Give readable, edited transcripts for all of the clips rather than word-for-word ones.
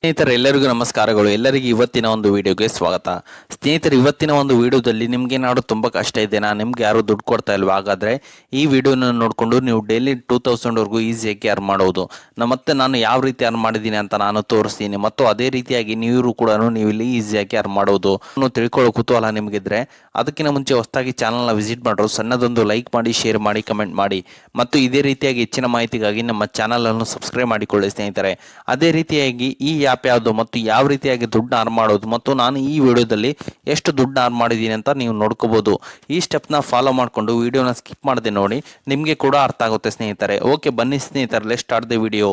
ಸ್ನೇಹಿತರೆ ಎಲ್ಲರಿಗೂ ನಮಸ್ಕಾರಗಳು. ಎಲ್ಲರಿಗೂ ಇವತ್ತಿನ ಒಂದು ವಿಡಿಯೋಗೆ ಸ್ವಾಗತ. ಸ್ನೇಹಿತರೆ, ಇವತ್ತಿನ ಒಂದು ವಿಡಿಯೋದಲ್ಲಿ ನಿಮ್ಗೆ ಏನಾದ್ರು ತುಂಬ ಕಷ್ಟ ಇದೆನಾ, ನಿಮ್ಗೆ ಯಾರು ದುಡ್ಡು ಕೊಡ್ತಾ ಇಲ್ವಾ? ಹಾಗಾದ್ರೆ ಈ ವಿಡಿಯೋನ ನೋಡಿಕೊಂಡು ನೀವು ಡೈಲಿ 2000ವರೆಗೂ ಈಸಿಯಾಗಿ ಅರ್ನ್ ಮಾಡೋದು. ಮತ್ತೆ ನಾನು ಯಾವ ರೀತಿ ಅರ್ನ್ ಮಾಡಿದ್ದೀನಿ ಅಂತ ನಾನು ತೋರಿಸ್ತೀನಿ. ಮತ್ತು ಅದೇ ರೀತಿಯಾಗಿ ನೀವು ಕೂಡ ನೀವು ಇಲ್ಲಿ ಈಸಿಯಾಗಿ ಅರ್ನ್ ಮಾಡೋದು ತಿಳ್ಕೊಳ್ಳೋ ಕುತೂಹಲ ನಿಮಗಿದ್ರೆ ಅದಕ್ಕಿಂತ ಮುಂಚೆ ಹೊಸದಾಗಿ ಚಾನಲ್ನ ವಿಸಿಟ್ ಮಾಡೋರು ಸಣ್ಣದೊಂದು ಲೈಕ್ ಮಾಡಿ, ಶೇರ್ ಮಾಡಿ, ಕಮೆಂಟ್ ಮಾಡಿ. ಮತ್ತು ಇದೇ ರೀತಿಯಾಗಿ ಹೆಚ್ಚಿನ ಮಾಹಿತಿಗಾಗಿ ನಮ್ಮ ಚಾನಲನ್ನು ಸಬ್ಸ್ಕ್ರೈಬ್ ಮಾಡಿಕೊಳ್ಳಿ ಸ್ನೇಹಿತರೆ. ಅದೇ ರೀತಿಯಾಗಿ ಈ ಆ್ಯಪ್ ಯಾವುದು ಮತ್ತು ಯಾವ ರೀತಿಯಾಗಿ ದುಡ್ಡು ಅರ್ನ್ ಮಾಡೋದು ಮತ್ತು ನಾನು ಈ ವಿಡಿಯೋದಲ್ಲಿ ಎಷ್ಟು ದುಡ್ಡು ಅರ್ನ್ ಮಾಡಿದ್ದೀನಿ ಅಂತ ನೀವು ನೋಡ್ಕೋಬಹುದು. ಈ ಸ್ಟೆಪ್ನ ಫಾಲೋ ಮಾಡಿಕೊಂಡು ವಿಡಿಯೋನ ಸ್ಕಿಪ್ ಮಾಡದೆ ನೋಡಿ, ನಿಮಗೆ ಕೂಡ ಅರ್ಥ ಆಗುತ್ತೆ ಸ್ನೇಹಿತರೆ. ಓಕೆ, ಬನ್ನಿ ಸ್ನೇಹಿತರೆ, let's start the video.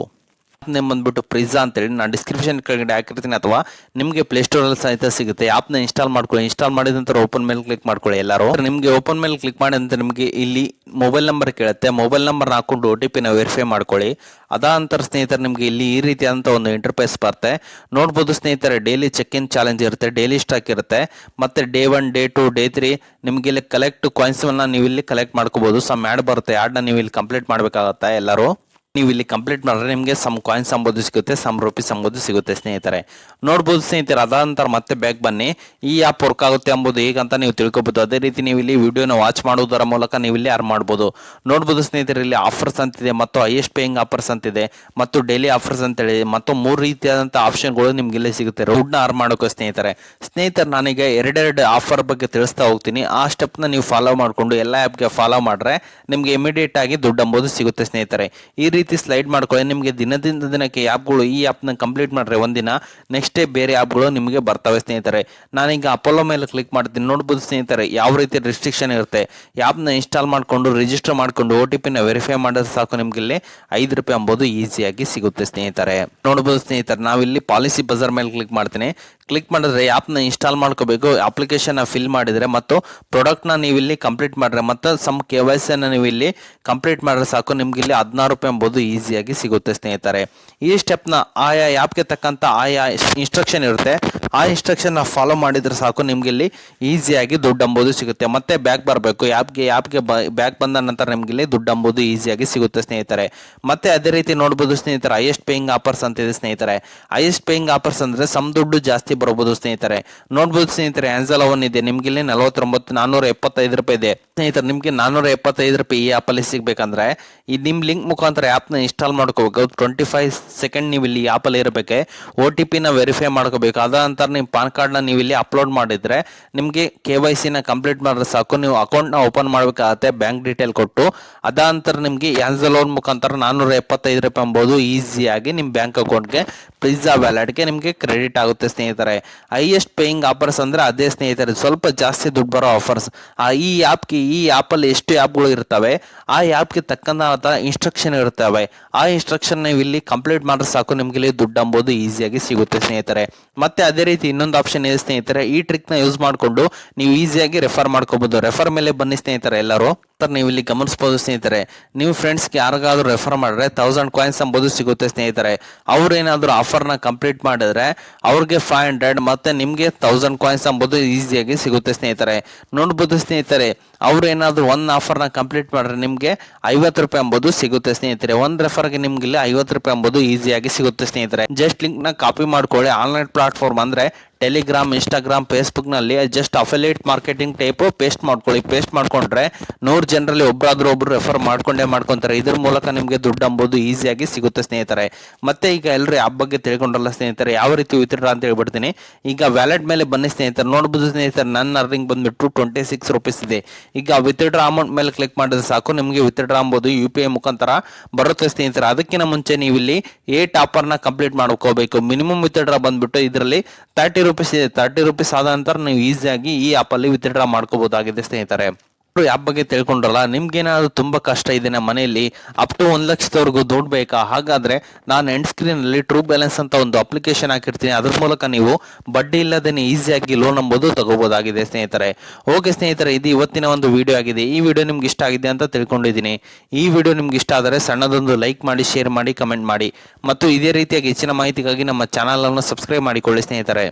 Name ಬಂದ್ಬಿಟ್ಟು ಪ್ರಿಜಾ ಅಂತೇಳಿ ನಾನು ಡಿಸ್ಕ್ರಿಪ್ಷನ್ ಕೆಳಗಡೆ ಹಾಕಿರ್ತೀನಿ, ಅಥವಾ ನಿಮಗೆ ಪ್ಲೇಸ್ಟೋರಲ್ಲಿ ಸಹಿತ ಸಿಗುತ್ತೆ. ಆ್ಯಪ್ನ ಇನ್ಸ್ಟಾಲ್ ಮಾಡ್ಕೊಳ್ಳಿ. ಇನ್ಸ್ಟಾಲ್ ಮಾಡಿದ ನಂತರ ಓಪನ್ ಮೇಲೆ ಕ್ಲಿಕ್ ಮಾಡ್ಕೊಳ್ಳಿ. ಎಲ್ಲರೂ ನಿಮಗೆ ಓಪನ್ ಮೇಲೆ ಕ್ಲಿಕ್ ಮಾಡಿದ ನಂತರ ನಿಮಗೆ ಇಲ್ಲಿ ಮೊಬೈಲ್ ನಂಬರ್ ಕೇಳುತ್ತೆ. ಮೊಬೈಲ್ ನಂಬರ್ ಹಾಕೊಂಡು OTP ವೆರಿಫೈ ಮಾಡ್ಕೊಳ್ಳಿ. ಅದಾನಂತರ ಸ್ನೇಹಿತರೆ ನಿಮಗೆ ಇಲ್ಲಿ ಈ ರೀತಿಯಾದಂಥ ಒಂದು ಇಂಟರ್ಫೇಸ್ ಬರುತ್ತೆ. ನೋಡ್ಬೋದು ಸ್ನೇಹಿತರೆ, ಡೈಲಿ ಚೆಕ್ ಇನ್ ಚಾಲೆಂಜ್ ಇರುತ್ತೆ, ಡೈಲಿ ಸ್ಟಾಕ್ ಇರುತ್ತೆ, ಮತ್ತೆ ಡೇ 1, ಡೇ 2, ಡೇ 3 ನಿಮಗೆ ಇಲ್ಲಿ ಕಲೆಕ್ಟ್ ಕಾಯಿನ್ಸ್ನ ನೀವು ಇಲ್ಲಿ ಕಲೆಕ್ಟ್ ಮಾಡ್ಕೋಬಹುದು. ಸಮ್ ಆ್ಯಡ್ ಬರುತ್ತೆ, ಆ್ಯಡ್ನ ನೀವು ಇಲ್ಲಿ ಕಂಪ್ಲೀಟ್ ಮಾಡಬೇಕಾಗತ್ತೆ. ಎಲ್ಲರೂ ನೀವು ಇಲ್ಲಿ ಕಂಪ್ಲೀಟ್ ಮಾಡಿದ್ರೆ ನಿಮಗೆ ಸಮ್ ಕಾಯಿನ್ಸ್ ಅಂಬೋದು ಸಿಗುತ್ತೆ, ಸಮ್ ರೂಪೀಸ್ ಅಂಬೋದು ಸಿಗುತ್ತೆ ಸ್ನೇಹಿತರೆ. ನೋಡ್ಬೋದು ಸ್ನೇಹಿತರೆ. ಅದಾನಂತರ ಮತ್ತೆ ಬ್ಯಾಕ್ ಬನ್ನಿ. ಈ ಆ್ಯಪ್ ವರ್ಕ್ ಆಗುತ್ತೆ ಎಂಬುದು ಹೇಗಂತ ನೀವು ತಿಳ್ಕೊಬೋದು. ಅದೇ ರೀತಿ ನೀವು ಇಲ್ಲಿ ವಿಡಿಯೋನ ವಾಚ್ ಮಾಡುವುದರ ಮೂಲಕ ನೀವು ಇಲ್ಲಿ ಅರ್ನ್ ಮಾಡ್ಬೋದು. ನೋಡ್ಬೋದು ಸ್ನೇಹಿತರೆ, ಇಲ್ಲಿ ಆಫರ್ಸ್ ಅಂತಿದೆ ಮತ್ತು ಹೈಯೆಸ್ಟ್ ಪೇಯಿಂಗ್ ಆಫರ್ಸ್ ಅಂತಿದೆ ಮತ್ತು ಡೈಲಿ ಆಫರ್ಸ್ ಅಂತೇಳಿ ಮತ್ತು 3 ರೀತಿಯಾದಂಥ ಆಪ್ಷನ್ಗಳು ನಿಮ್ಗೆ ಇಲ್ಲಿ ಸಿಗುತ್ತೆ ದುಡ್ಡನ್ನ ಅರ್ನ್ ಮಾಡೋಕೆ ಸ್ನೇಹಿತರೆ. ನಾನೀಗ ಎರಡೆರಡು ಆಫರ್ ಬಗ್ಗೆ ತಿಳಿಸ್ತಾ ಹೋಗ್ತೀನಿ. ಆ ಸ್ಟೆಪ್ನ ನೀವು ಫಾಲೋ ಮಾಡಿಕೊಂಡು ಎಲ್ಲ ಆ್ಯಪ್ಗೆ ಫಾಲೋ ಮಾಡಿದ್ರೆ ನಿಮಗೆ ಇಮಿಡಿಯೇಟ್ ಆಗಿ ದುಡ್ಡು ಅಂಬೋದು ಸಿಗುತ್ತೆ ಸ್ನೇಹಿತರೆ. ಈ ರೀತಿ ಸ್ಲೈಡ್ ಮಾಡ್ಕೊಳ್ಳಿ. ನಿಮಗೆ ದಿನದಿಂದ ದಿನಕ್ಕೆ ಆ್ಯಪ್ಗಳು ಈ ಆ್ಯಪ್ನ ಕಂಪ್ಲೀಟ್ ಮಾಡಿದ್ರೆ ಒಂದಿನ ನೆಕ್ಸ್ಟ್ ಡೇ ಬೇರೆ ಆ್ಯಪ್ಗಳು ನಿಮಗೆ ಬರ್ತವೆ ಸ್ನೇಹಿತರೆ. ನಾನೀಗ ಅಪೋಲೋ ಮೇಲೆ ಕ್ಲಿಕ್ ಮಾಡ್ತೀನಿ. ನೋಡ್ಬೋದು ಸ್ನೇಹಿತರೆ, ಯಾವ ರೀತಿ ರಿಸ್ಟ್ರಿಕ್ಷನ್ ಇರುತ್ತೆ. ಆ್ಯಪ್ನ ಇನ್ಸ್ಟಾಲ್ ಮಾಡಿಕೊಂಡು ರಿಜಿಸ್ಟರ್ ಮಾಡಿಕೊಂಡು OTP ವೆರಿಫೈ ಮಾಡೋದು ಸಾಕು. ನಿಮ್ಗೆ ಇಲ್ಲಿ ₹5 ಅಂಬೋದು ಈಸಿಯಾಗಿ ಸಿಗುತ್ತೆ ಸ್ನೇಹಿತರೆ. ನೋಡ್ಬೋದು ಸ್ನೇಹಿತರೆ, ನಾವಿಲ್ಲಿ ಪಾಲಿಸಿ ಬಜಾರ್ ಮೇಲೆ ಕ್ಲಿಕ್ ಮಾಡ್ತೀನಿ. ಕ್ಲಿಕ್ ಮಾಡಿದ್ರೆ ಆ್ಯಪ್ನ ಇನ್ಸ್ಟಾಲ್ ಮಾಡ್ಕೋಬೇಕು, ಅಪ್ಲಿಕೇಶನ್ ಫಿಲ್ ಮಾಡಿದರೆ ಮತ್ತು ಪ್ರಾಡಕ್ಟ್ನ ನೀವು ಇಲ್ಲಿ ಕಂಪ್ಲೀಟ್ ಮಾಡಿದ್ರೆ ಮತ್ತು ಸಮ್ KYC ನೀವು ಇಲ್ಲಿ ಕಂಪ್ಲೀಟ್ ಮಾಡಿದ್ರೆ ಸಾಕು. ನಿಮ್ಗೆ ಇಲ್ಲಿ ₹16 ಎಂಬುದು ಈಸಿಯಾಗಿ ಸಿಗುತ್ತೆ ಸ್ನೇಹಿತರೆ. ಈ ಸ್ಟೆಪ್ನ ಆಯಾ ಆ್ಯಪ್ಗೆ ತಕ್ಕಂಥ ಆಯಾ ಇನ್ಸ್ಟ್ರಕ್ಷನ್ ಇರುತ್ತೆ. ಆ ಇನ್ಸ್ಟ್ರಕ್ಷನ್ ಫಾಲೋ ಮಾಡಿದ್ರೆ ಸಾಕು. ನಿಮ್ಗೆ ಇಲ್ಲಿ ಈಸಿಯಾಗಿ ದುಡ್ಡು ಅಂಬೋದು ಸಿಗುತ್ತೆ. ಮತ್ತೆ ಬ್ಯಾಕ್ ಬರಬೇಕು. ಆ್ಯಪ್ಗೆ ಬ್ಯಾಕ್ ಬಂದ ನಂತರ ನಿಮ್ಗೆ ಇಲ್ಲಿ ದುಡ್ಡು ಅಂಬೋದು ಈಸಿಯಾಗಿ ಸಿಗುತ್ತೆ ಸ್ನೇಹಿತರೆ. ಮತ್ತೆ ಅದೇ ರೀತಿ ನೋಡ್ಬೋದು ಸ್ನೇಹಿತರೆ, ಹೈಯೆಸ್ಟ್ ಪೇಯಿಂಗ್ ಆಫರ್ಸ್ ಅಂತಿದೆ ಸ್ನೇಹಿತರೆ. ಹೈಯೆಸ್ಟ್ ಪೇಯಿಂಗ್ ಆಫರ್ಸ್ ಅಂದ್ರೆ ಸಮ್ ದುಡ್ಡು ಜಾಸ್ತಿ ಬರ್ಬೋದು ಸ್ನೇಹಿತರೆ. ನೋಡ್ಬೋದು ಸ್ನೇಹಿತರೆ, ಆನ್ಸಲ್ ಅವನ್ ಇದೆ. ನಿಮ್ಗೆ ಇಲ್ಲಿ ₹475 ಇದೆ ಸ್ನೇಹಿತರೆ. ನಿಮ್ಗೆ ₹475 ಈ ಆ್ಯಪಲ್ಲಿ ಸಿಗ್ಬೇಕಂದ್ರೆ ಈ ನಿಮ್ಮ ಲಿಂಕ್ ಮುಖಾಂತರ ಆ್ಯಪ್ನ ಇನ್ಸ್ಟಾಲ್ ಮಾಡ್ಕೋಬೇಕು. 25 ಸೆಕೆಂಡ್ ನೀವು ಇಲ್ಲಿ ಆ್ಯಪಲ್ಲಿ ಇರಬೇಕು. OTP ವೆರಿಫೈ ಮಾಡ್ಕೋಬೇಕು. ಅದ ನಂತರ ನಿಮ್ಮ ಪಾನ್ ಕಾರ್ಡ್ನ ನೀವು ಇಲ್ಲಿ ಅಪ್ಲೋಡ್ ಮಾಡಿದ್ರೆ ನಿಮಗೆ KYC ಕಂಪ್ಲೀಟ್ ಮಾಡಿದ್ರೆ ಸಾಕು. ನೀವು ಅಕೌಂಟ್ನ ಓಪನ್ ಮಾಡಬೇಕಾಗತ್ತೆ ಬ್ಯಾಂಕ್ ಡೀಟೇಲ್ ಕೊಟ್ಟು. ಅದ ನಂತರ ನಿಮಗೆ ಆನ್ಸಲ್ ಲೋನ್ ಮುಖಾಂತರ ₹475 ಎಂಬುದು ಈಸಿಯಾಗಿ ನಿಮ್ಮ ಬ್ಯಾಂಕ್ ಅಕೌಂಟ್ಗೆ ಪಿಜ್ಜಾ ವ್ಯಾಲೆಟ್ಗೆ ನಿಮಗೆ ಕ್ರೆಡಿಟ್ ಆಗುತ್ತೆ ಸ್ನೇಹಿತರೆ. ಹೈಯೆಸ್ಟ್ ಪೇಯಿಂಗ್ ಆಫರ್ಸ್ ಅಂದ್ರೆ ಅದೇ ಸ್ನೇಹಿತರೆ, ಸ್ವಲ್ಪ ಜಾಸ್ತಿ ದುಡ್ಡು ಬರೋ ಆಫರ್ಸ್. ಈ ಆ್ಯಪಲ್ಲಿ ಎಷ್ಟು ಆ್ಯಪ್ಗಳು ಇರ್ತವೆ, ಆ ಆ್ಯಪ್ಗೆ ತಕ್ಕಂಥ ಇನ್ಸ್ಟ್ರಕ್ಷನ್ ಇರ್ತವೆ. ಆ ಇನ್ಸ್ಟ್ರಕ್ಷನ್ ನೀವು ಇಲ್ಲಿ ಕಂಪ್ಲೀಟ್ ಮಾಡಿದ್ರೆ ಸಾಕು. ನಿಮ್ಗೆ ಇಲ್ಲಿ ದುಡ್ಡು ಅಂಬೋದು ಈಸಿಯಾಗಿ ಸಿಗುತ್ತೆ ಸ್ನೇಹಿತರೆ. ಮತ್ತೆ ಅದೇ ರೀತಿ ಇನ್ನೊಂದು ಆಪ್ಷನ್ ಇದೆ ಸ್ನೇಹಿತರೆ. ಈ ಟ್ರಿಕ್ನ ಯೂಸ್ ಮಾಡಿಕೊಂಡು ನೀವು ಈಸಿಯಾಗಿ ರೆಫರ್ ಮಾಡ್ಕೋಬಹುದು. ರೆಫರ್ ಮೇಲೆ ಬನ್ನಿ ಸ್ನೇಹಿತರೆ. ಎಲ್ಲರೂ ನೀವು ಇಲ್ಲಿ ಗಮನಿಸಬಹುದು ಸ್ನೇಹಿತರೆ, ನೀವು ಫ್ರೆಂಡ್ಸ್ಗೆ ಯಾರಿಗಾದ್ರೂ ರೆಫರ್ ಮಾಡಿದ್ರೆ 1000 ಕಾಯಿನ್ಸ್ ಅಂಬೋದು ಸಿಗುತ್ತೆ ಸ್ನೇಹಿತರೆ. ಅವ್ರು ಏನಾದರೂ ಆಫರ್ನ ಕಂಪ್ಲೀಟ್ ಮಾಡಿದ್ರೆ ಅವ್ರಿಗೆ 500 ಮತ್ತೆ ನಿಮಗೆ 1000 ಕಾಯಿನ್ಸ್ ಅಂಬೋದು ಈಸಿಯಾಗಿ ಸಿಗುತ್ತೆ ಸ್ನೇಹಿತರೆ. ನೋಡ್ಬೋದು ಸ್ನೇಹಿತರೆ, ಅವ್ರು ಏನಾದರೂ ಒಂದು ಆಫರ್ನ ಕಂಪ್ಲೀಟ್ ಮಾಡಿದ್ರೆ ನಿಮಗೆ ₹50 ಎಂಬುದು ಸಿಗುತ್ತೆ ಸ್ನೇಹಿತರೆ. ಒಂದು ರೆಫರ್ಗೆ ನಿಮ್ಗೆ ಇಲ್ಲಿ ₹50 ಎಂಬುದು ಈಸಿಯಾಗಿ ಸಿಗುತ್ತೆ ಸ್ನೇಹಿತರೆ. ಜಸ್ಟ್ ಲಿಂಕ್ನ ಕಾಪಿ ಮಾಡ್ಕೊಳ್ಳಿ. ಆನ್ಲೈನ್ ಪ್ಲಾಟ್ಫಾರ್ಮ್ ಅಂದ್ರೆ ಟೆಲಿಗ್ರಾಮ್, ಇನ್ಸ್ಟಾಗ್ರಾಮ್, ಫೇಸ್ಬುಕ್ನಲ್ಲಿ just affiliate marketing type paste ಮಾಡ್ಕೊಳ್ಳಿ. ಪೇಸ್ಟ್ ಮಾಡ್ಕೊಂಡ್ರೆ 100 ಜನರಲ್ಲಿ ಒಬ್ಬರು ರೆಫರ್ ಮಾಡ್ಕೊಂತಾರೆ. ಇದ್ರ ಮೂಲಕ ನಿಮಗೆ ದುಡ್ಡು ಅಂಬೋದು ಈಸಿಯಾಗಿ ಸಿಗುತ್ತೆ ಸ್ನೇಹಿತರೆ. ಮತ್ತೆ ಈಗ ಎಲ್ಲರೂ ಆ್ಯಪ್ ಬಗ್ಗೆ ತಿಳ್ಕೊಂಡ್ರಲ್ಲ ಸ್ನೇಹಿತರೆ, ಯಾವ ರೀತಿ ವಿತ್ಡ್ರಾ ಅಂತ ಹೇಳ್ಬಿಡ್ತೀನಿ. ಈಗ ವ್ಯಾಲೆಟ್ ಮೇಲೆ ಬನ್ನಿ ಸ್ನೇಹಿತರೆ. ನೋಡ್ಬೋದು ಸ್ನೇಹಿತರೆ, ನನ್ನ ಅರ್ನಿಂಗ್ ಬಂದ್ಬಿಟ್ಟು ₹26 ಇದೆ. ಈಗ ವಿತ್ಡ್ರಾ ಅಮೌಂಟ್ ಮೇಲೆ ಕ್ಲಿಕ್ ಮಾಡಿದ್ರೆ ಸಾಕು. ನಿಮಗೆ ವಿತ್ಡ್ರಾ ಅಂಬೋದು UPI ಮುಖಾಂತರ ಬರುತ್ತೆ ಸ್ನೇಹಿತರೆ. ಅದಕ್ಕಿಂತ ಮುಂಚೆ ನೀವು ಇಲ್ಲಿ 8 ಆಫರ್ನ ಕಂಪ್ಲೀಟ್ ಮಾಡ್ಕೋಬೇಕು. ಮಿನಿಮಮ್ ವಿತ್ಡ್ರಾ ಬಂದ್ಬಿಟ್ಟು ಇದರಲ್ಲಿ ₹30 ಇದೆ. ₹30 ಆದ ನಂತರ ನೀವು ಈಸಿಯಾಗಿ ಈ ಆ್ಯಪಲ್ಲಿ ವಿತ್ಡ್ರಾ ಮಾಡ್ಕೋಬಹುದಾಗಿದೆ ಸ್ನೇಹಿತರೆ. ಆ್ಯಪ್ ಬಗ್ಗೆ ತಿಳ್ಕೊಂಡ್ರಲ್ಲ, ನಿಮ್ಗೇನಾದ್ರು ತುಂಬಾ ಕಷ್ಟ ಇದೆ ನಮ್ಮ ಮನೆಯಲ್ಲಿ ಅಪ್ ಟು 1 ಲಕ್ಷದವರೆಗೂ ದುಡ್ಡು ಬೇಕಾ? ಹಾಗಾದ್ರೆ ನಾನು ಎಂಡ್ ಸ್ಕ್ರೀನ್ ಅಲ್ಲಿ ಟ್ರೂ ಬ್ಯಾಲೆನ್ಸ್ ಅಂತ ಒಂದು ಅಪ್ಲಿಕೇಶನ್ ಹಾಕಿರ್ತೀನಿ. ಅದ್ರ ಮೂಲಕ ನೀವು ಬಡ್ಡಿ ಇಲ್ಲದೇನೆ ಈಸಿಯಾಗಿ ಲೋನ್ ಅಂಬೋದು ತಗೋಬಹುದಾಗಿದೆ ಸ್ನೇಹಿತರೆ. ಓಕೆ ಸ್ನೇಹಿತರೆ, ಇದು ಇವತ್ತಿನ ಒಂದು ವಿಡಿಯೋ ಆಗಿದೆ. ಈ ವಿಡಿಯೋ ನಿಮ್ಗೆ ಇಷ್ಟ ಆಗಿದೆ ಅಂತ ತಿಳ್ಕೊಂಡಿದ್ದೀನಿ. ಈ ವಿಡಿಯೋ ನಿಮ್ಗೆ ಇಷ್ಟ ಆದರೆ ಸಣ್ಣದೊಂದು ಲೈಕ್ ಮಾಡಿ, ಶೇರ್ ಮಾಡಿ, ಕಮೆಂಟ್ ಮಾಡಿ. ಮತ್ತು ಇದೇ ರೀತಿಯಾಗಿ ಹೆಚ್ಚಿನ ಮಾಹಿತಿಗಾಗಿ ನಮ್ಮ ಚಾನಲ್ ಅನ್ನು ಸಬ್ಸ್ಕ್ರೈಬ್ ಮಾಡಿಕೊಳ್ಳಿ ಸ್ನೇಹಿತರೆ.